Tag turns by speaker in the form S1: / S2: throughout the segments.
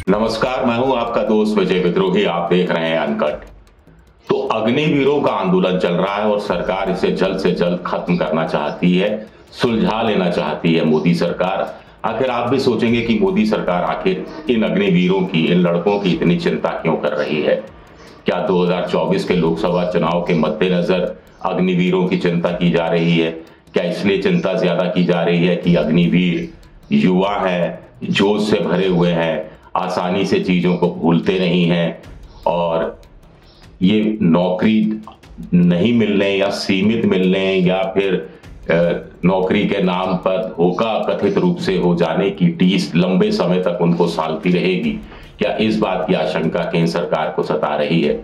S1: नमस्कार, मैं हूं आपका दोस्त विजय विद्रोही। आप देख रहे हैं अनकट। तो अग्निवीरों का आंदोलन चल रहा है और सरकार इसे जल्द से जल्द खत्म करना चाहती है, सुलझा लेना चाहती है मोदी सरकार। आखिर आप भी सोचेंगे कि मोदी सरकार आखिर इन अग्निवीरों की, इन लड़कों की इतनी चिंता क्यों कर रही है? क्या 2024 के लोकसभा चुनाव के मद्देनजर अग्निवीरों की चिंता की जा रही है? क्या इसलिए चिंता ज्यादा की जा रही है कि अग्निवीर युवा है, जोश से भरे हुए हैं, आसानी से चीजों को भूलते नहीं हैं और ये नौकरी नहीं मिलने या सीमित मिलने या फिर नौकरी के नाम पर धोखा कथित रूप से हो जाने की टीस लंबे समय तक उनको सालती रहेगी? क्या इस बात की आशंका केंद्र सरकार को सता रही है?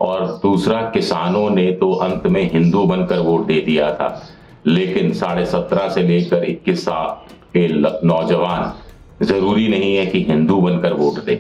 S1: और दूसरा, किसानों ने तो अंत में हिंदू बनकर वोट दे दिया था, लेकिन 17.5 से लेकर 21 साल के नौजवान जरूरी नहीं है कि हिंदू बनकर वोट दे।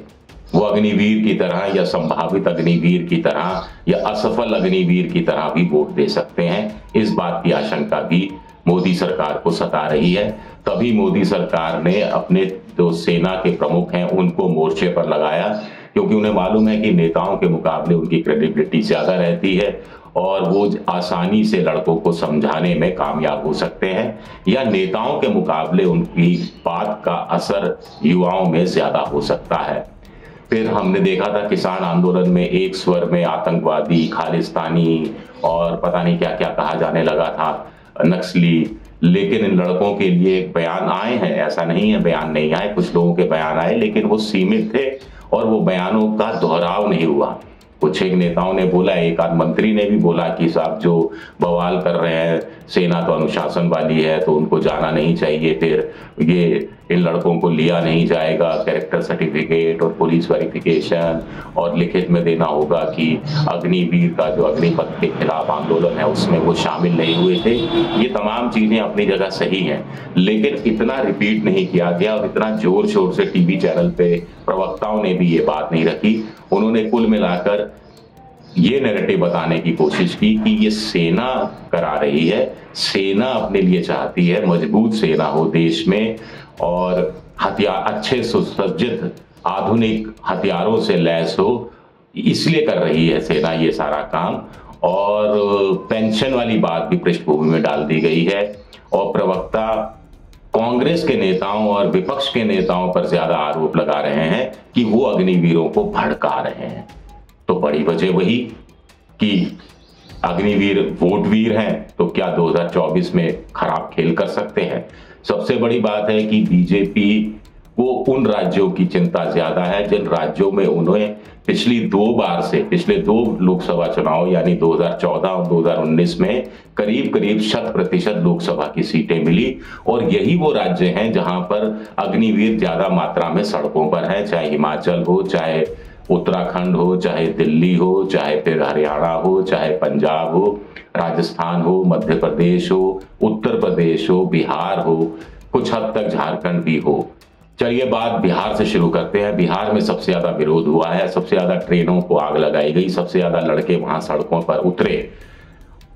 S1: वो अग्निवीर की तरह या संभावित अग्निवीर की तरह या असफल अग्निवीर की तरह भी वोट दे सकते हैं। इस बात की आशंका भी मोदी सरकार को सता रही है। तभी मोदी सरकार ने अपने जो सेना के प्रमुख हैं उनको मोर्चे पर लगाया, क्योंकि उन्हें मालूम है कि नेताओं के मुकाबले उनकी क्रेडिबिलिटी ज्यादा रहती है और वो आसानी से लड़कों को समझाने में कामयाब हो सकते हैं, या नेताओं के मुकाबले उनकी बात का असर युवाओं में ज्यादा हो सकता है। फिर हमने देखा था किसान आंदोलन में एक स्वर में आतंकवादी, खालिस्तानी और पता नहीं क्या क्या कहा जाने लगा था, नक्सली। लेकिन इन लड़कों के लिए बयान आए हैं, ऐसा नहीं है बयान नहीं आए, कुछ लोगों के बयान आए, लेकिन वो सीमित थे और वो बयानों का दोहराव नहीं हुआ। कुछ एक नेताओं ने बोला, एक आध मंत्री ने भी बोला कि साहब जो बवाल कर रहे हैं, सेना तो अनुशासन वाली है तो उनको जाना नहीं चाहिए, फिर ये इन लड़कों को लिया नहीं जाएगा, कैरेक्टर सर्टिफिकेट और पुलिस वेरिफिकेशन और लिखित में देना होगा कि अग्निवीर का जो अग्निपथ के खिलाफ आंदोलन है उसमें वो शामिल नहीं हुए थे। ये तमाम चीजें अपनी जगह सही हैं, लेकिन इतना रिपीट नहीं किया गया और इतना जोर शोर से टीवी चैनल पे प्रवक्ताओं ने भी ये बात नहीं रखी। उन्होंने कुल मिलाकर ये नैरेटिव बताने की कोशिश की कि ये सेना करा रही है, सेना अपने लिए चाहती है मजबूत सेना हो देश में और हथियार अच्छे सुसज्जित आधुनिक हथियारों से लैस हो, इसलिए कर रही है सेना ये सारा काम। और पेंशन वाली बात भी पृष्ठभूमि में डाल दी गई है और प्रवक्ता कांग्रेस के नेताओं और विपक्ष के नेताओं पर ज्यादा आरोप लगा रहे हैं कि वो अग्निवीरों को भड़का रहे हैं। तो बड़ी वजह वही कि अग्निवीर वोटवीर हैं, तो क्या 2024 में खराब खेल कर सकते हैं? सबसे बड़ी बात है कि बीजेपी को उन राज्यों की चिंता ज्यादा है जिन राज्यों में उन्हें पिछले दो लोकसभा चुनाव यानी 2014 और 2019 में करीब करीब 100% लोकसभा की सीटें मिली, और यही वो राज्य हैं जहां पर अग्निवीर ज्यादा मात्रा में सड़कों पर है, चाहे हिमाचल हो, चाहे उत्तराखंड हो, चाहे दिल्ली हो, चाहे फिर हरियाणा हो, चाहे पंजाब हो, राजस्थान हो, मध्य प्रदेश हो, उत्तर प्रदेश हो, बिहार हो, कुछ हद तक झारखंड भी हो। चलिए बात बिहार से शुरू करते हैं। बिहार में सबसे ज्यादा विरोध हुआ है, सबसे ज्यादा ट्रेनों को आग लगाई गई, सबसे ज्यादा लड़के वहां सड़कों पर उतरे।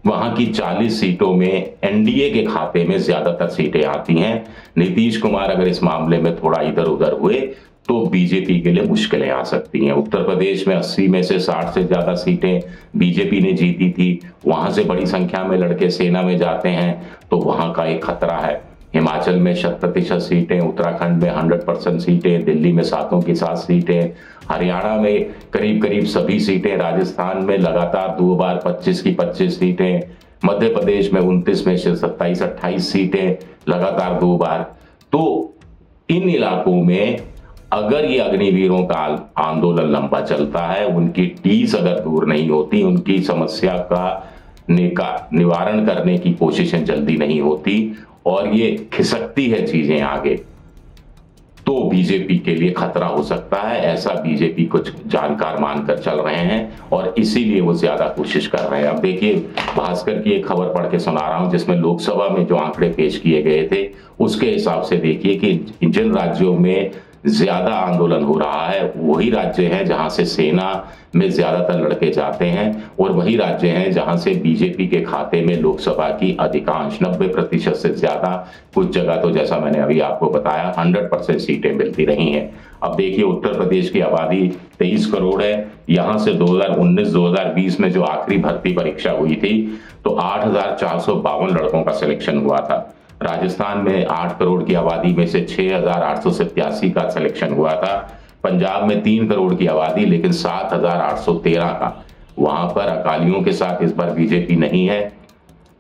S1: वहां की 40 सीटों में एनडीए के खाते में ज्यादातर सीटें आती हैं। नीतीश कुमार अगर इस मामले में थोड़ा इधर उधर हुए तो बीजेपी के लिए मुश्किलें आ सकती हैं। उत्तर प्रदेश में 80 में से 60 से ज्यादा सीटें बीजेपी ने जीती थी, वहां से बड़ी संख्या में लड़के सेना में जाते हैं, तो वहां का एक खतरा है। हिमाचल में 100% सीटें, उत्तराखंड में 100% सीटें, दिल्ली में 7 की 7 सीटें, हरियाणा में करीब करीब सभी सीटें, राजस्थान में लगातार 2 बार 25 की 25 सीटें, मध्य प्रदेश में 29 में से 27-28 सीटें लगातार 2 बार। तो इन इलाकों में अगर ये अग्निवीरों का आंदोलन लंबा चलता है, उनकी टीस अगर दूर नहीं होती, उनकी समस्या का निवारण करने की कोशिशें जल्दी नहीं होती और ये खिसकती है चीजें आगे, तो बीजेपी के लिए खतरा हो सकता है। ऐसा बीजेपी कुछ जानकार मानकर चल रहे हैं और इसीलिए वो ज्यादा कोशिश कर रहे हैं। अब देखिए, भास्कर की एक खबर पढ़ के सुना रहा हूं जिसमें लोकसभा में जो आंकड़े पेश किए गए थे उसके हिसाब से देखिए कि जिन राज्यों में ज्यादा आंदोलन हो रहा है वही राज्य हैं जहां से सेना में ज्यादातर लड़के जाते हैं, और वही राज्य हैं जहां से बीजेपी के खाते में लोकसभा की अधिकांश 90% से ज्यादा, कुछ जगह तो जैसा मैंने अभी आपको बताया 100% सीटें मिलती रही हैं। अब देखिए उत्तर प्रदेश की आबादी 23 करोड़ है, यहां से 2019-2020 में जो आखिरी भर्ती परीक्षा हुई थी तो 8,452 लड़कों का सिलेक्शन हुआ था। राजस्थान में 8 करोड़ की आबादी में से 6,887 का सिलेक्शन हुआ था। पंजाब में 3 करोड़ की आबादी लेकिन 7,813 का। वहां पर अकालियों के साथ इस बार बीजेपी नहीं है,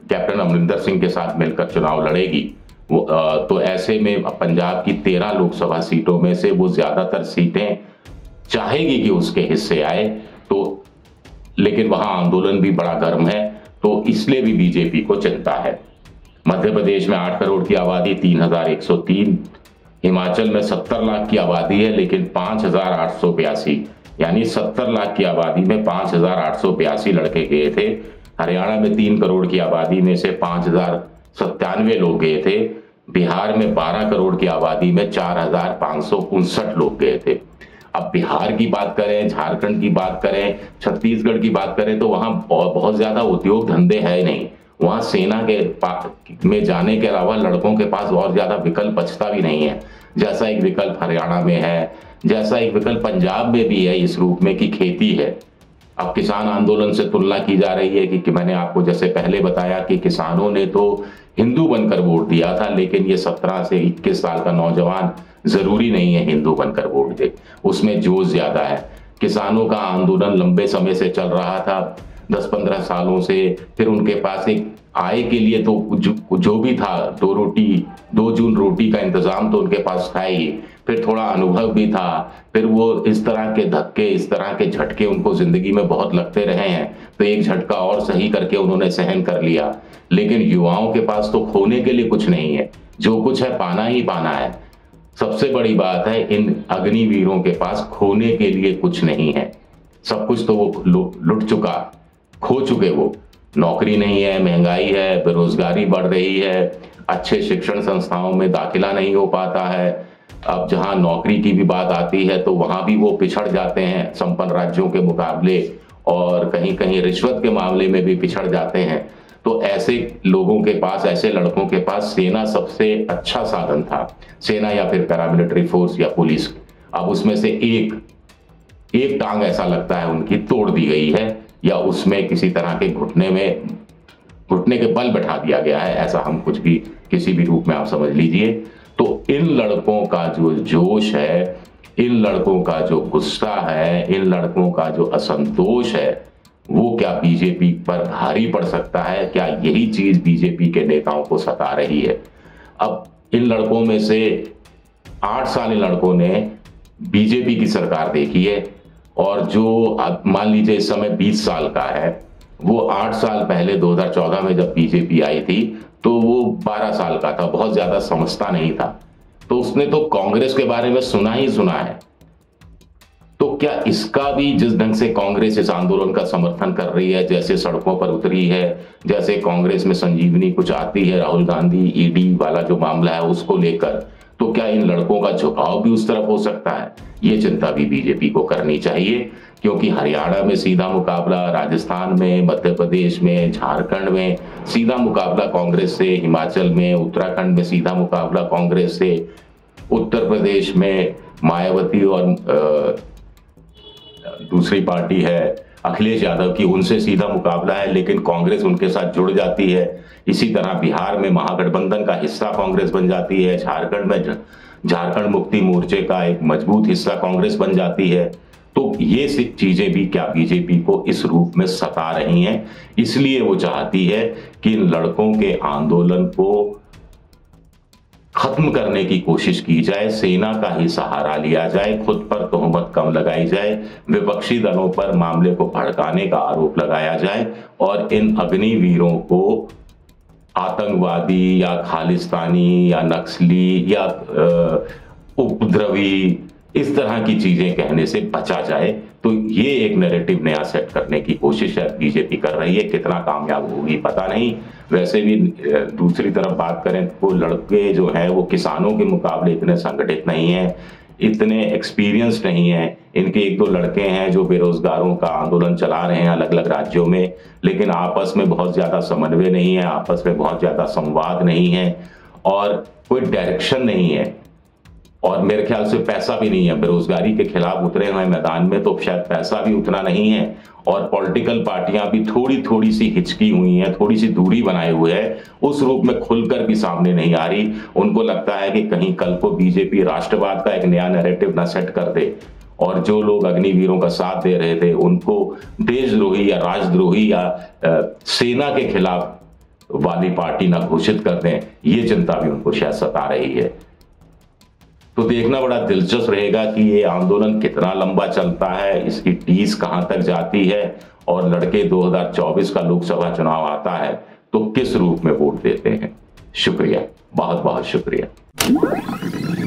S1: कैप्टन अमरिंदर सिंह के साथ मिलकर चुनाव लड़ेगी। तो ऐसे में पंजाब की 13 लोकसभा सीटों में से वो ज्यादातर सीटें चाहेगी कि उसके हिस्से आए, तो लेकिन वहां आंदोलन भी बड़ा गर्म है, तो इसलिए भी बीजेपी को चिंता है। मध्य प्रदेश में 8 करोड़ की आबादी 3,103, हिमाचल में 70 लाख की आबादी है लेकिन 5,882, यानी 70 लाख की आबादी में 5,882 लड़के गए थे। हरियाणा में 3 करोड़ की आबादी में से 5,097 लोग गए थे। बिहार में 12 करोड़ की आबादी में 4,559 लोग गए थे। अब बिहार की बात करें, झारखंड की बात करें, छत्तीसगढ़ की बात करें तो वहां बहुत ज्यादा उद्योग धंधे है नहीं। वहां सेना के में जाने के अलावा लड़कों के पास और ज्यादा विकल्प बचता भी नहीं है। जैसा एक विकल्प हरियाणा में है, जैसा एक विकल्प पंजाब में भी है इस रूप में कि खेती है। अब किसान आंदोलन से तुलना की जा रही है कि मैंने आपको जैसे पहले बताया कि किसानों ने तो हिंदू बनकर वोट दिया था, लेकिन ये 17 से 21 साल का नौजवान जरूरी नहीं है हिंदू बनकर वोट दे, उसमें जोश ज्यादा है। किसानों का आंदोलन लंबे समय से चल रहा था, 10-15 सालों से। फिर उनके पास एक आय के लिए तो जो भी था, 2 जून रोटी का इंतजाम तो उनके पास था ही, फिर थोड़ा अनुभव भी था, फिर वो इस तरह के धक्के, इस तरह के झटके उनको जिंदगी में बहुत लगते रहे हैं, तो एक झटका और सही करके उन्होंने सहन कर लिया। लेकिन युवाओं के पास तो खोने के लिए कुछ नहीं है, जो कुछ है पाना ही पाना है। सबसे बड़ी बात है इन अग्निवीरों के पास खोने के लिए कुछ नहीं है, सब कुछ तो वो लुट चुका, खो चुके। वो नौकरी नहीं है, महंगाई है, बेरोजगारी बढ़ रही है, अच्छे शिक्षण संस्थाओं में दाखिला नहीं हो पाता है। अब जहां नौकरी की भी बात आती है तो वहां भी वो पिछड़ जाते हैं संपन्न राज्यों के मुकाबले, और कहीं कहीं रिश्वत के मामले में भी पिछड़ जाते हैं। तो ऐसे लोगों के पास, ऐसे लड़कों के पास सेना सबसे अच्छा साधन था, सेना या फिर पैरामिलिट्री फोर्स या पुलिस। अब उसमें से एक टांग ऐसा लगता है उनकी तोड़ दी गई है, या उसमें किसी तरह के घुटने के बल बैठा दिया गया है, ऐसा हम कुछ भी किसी भी रूप में आप समझ लीजिए। तो इन लड़कों का जो जोश है, इन लड़कों का जो गुस्सा है, इन लड़कों का जो असंतोष है, वो क्या बीजेपी पर भारी पड़ सकता है? क्या यही चीज बीजेपी के नेताओं को सता रही है? अब इन लड़कों में से 8 साल इन लड़कों ने बीजेपी की सरकार देखी है, और जो मान लीजिए इस समय 20 साल का है, वो 8 साल पहले 2014 में जब बीजेपी आई थी तो वो 12 साल का था, बहुत ज्यादा समझता नहीं था, तो उसने तो कांग्रेस के बारे में सुना ही सुना है। तो क्या इसका भी, जिस ढंग से कांग्रेस इस आंदोलन का समर्थन कर रही है, जैसे सड़कों पर उतरी है, जैसे कांग्रेस में संजीवनी कुछ आती है, राहुल गांधी ईडी वाला जो मामला है उसको लेकर, तो क्या इन लड़कों का झुकाव भी उस तरफ हो सकता है? ये चिंता भी बीजेपी को करनी चाहिए, क्योंकि हरियाणा में सीधा मुकाबला, राजस्थान में, मध्य प्रदेश में, झारखंड में सीधा मुकाबला कांग्रेस से, हिमाचल में, उत्तराखंड में सीधा मुकाबला कांग्रेस से, उत्तर प्रदेश में मायावती और दूसरी पार्टी है अखिलेश यादव की, उनसे सीधा मुकाबला है, लेकिन कांग्रेस उनके साथ जुड़ जाती है। इसी तरह बिहार में महागठबंधन का हिस्सा कांग्रेस बन जाती है, झारखंड में झारखंड मुक्ति मोर्चे का एक मजबूत हिस्सा कांग्रेस बन जाती है। तो ये चीजें भी क्या बीजेपी को इस रूप में सता रही हैं? इसलिए वो चाहती है कि इन लड़कों के आंदोलन को खत्म करने की कोशिश की जाए, सेना का ही सहारा लिया जाए, खुद पर तोहमत कम लगाई जाए, विपक्षी दलों पर मामले को भड़काने का आरोप लगाया जाए, और इन अग्निवीरों को आतंकवादी या खालिस्तानी या नक्सली या उपद्रवी इस तरह की चीजें कहने से बचा जाए। तो ये एक नैरेटिव नया सेट करने की कोशिश है बीजेपी कर रही है, कितना कामयाब होगी पता नहीं। वैसे भी दूसरी तरफ बात करें तो लड़के जो हैं वो किसानों के मुकाबले इतने संगठित नहीं हैं, इतने एक्सपीरियंस नहीं है। इनके एक दो लड़के हैं जो बेरोजगारों का आंदोलन चला रहे हैं अलग अलग राज्यों में, लेकिन आपस में बहुत ज्यादा समन्वय नहीं है, आपस में बहुत ज्यादा संवाद नहीं है और कोई डायरेक्शन नहीं है। और मेरे ख्याल से पैसा भी नहीं है। बेरोजगारी के खिलाफ उतरे हुए मैदान में तो शायद पैसा भी उतना नहीं है और पॉलिटिकल पार्टियां भी थोड़ी थोड़ी सी हिचकी हुई हैं, थोड़ी सी दूरी बनाए हुए है, उस रूप में खुलकर भी सामने नहीं आ रही। उनको लगता है कि कहीं कल को बीजेपी राष्ट्रवाद का एक नया नैरेटिव न सेट कर दे और जो लोग अग्निवीरों का साथ दे रहे थे उनको देशद्रोही या राजद्रोही या सेना के खिलाफ वाली पार्टी ना घोषित कर दें, ये चिंता भी उनको शायद सता रही है। तो देखना बड़ा दिलचस्प रहेगा कि ये आंदोलन कितना लंबा चलता है, इसकी टीस कहां तक जाती है और लड़के 2024 का लोकसभा चुनाव आता है तो किस रूप में वोट देते हैं। शुक्रिया, बहुत बहुत शुक्रिया।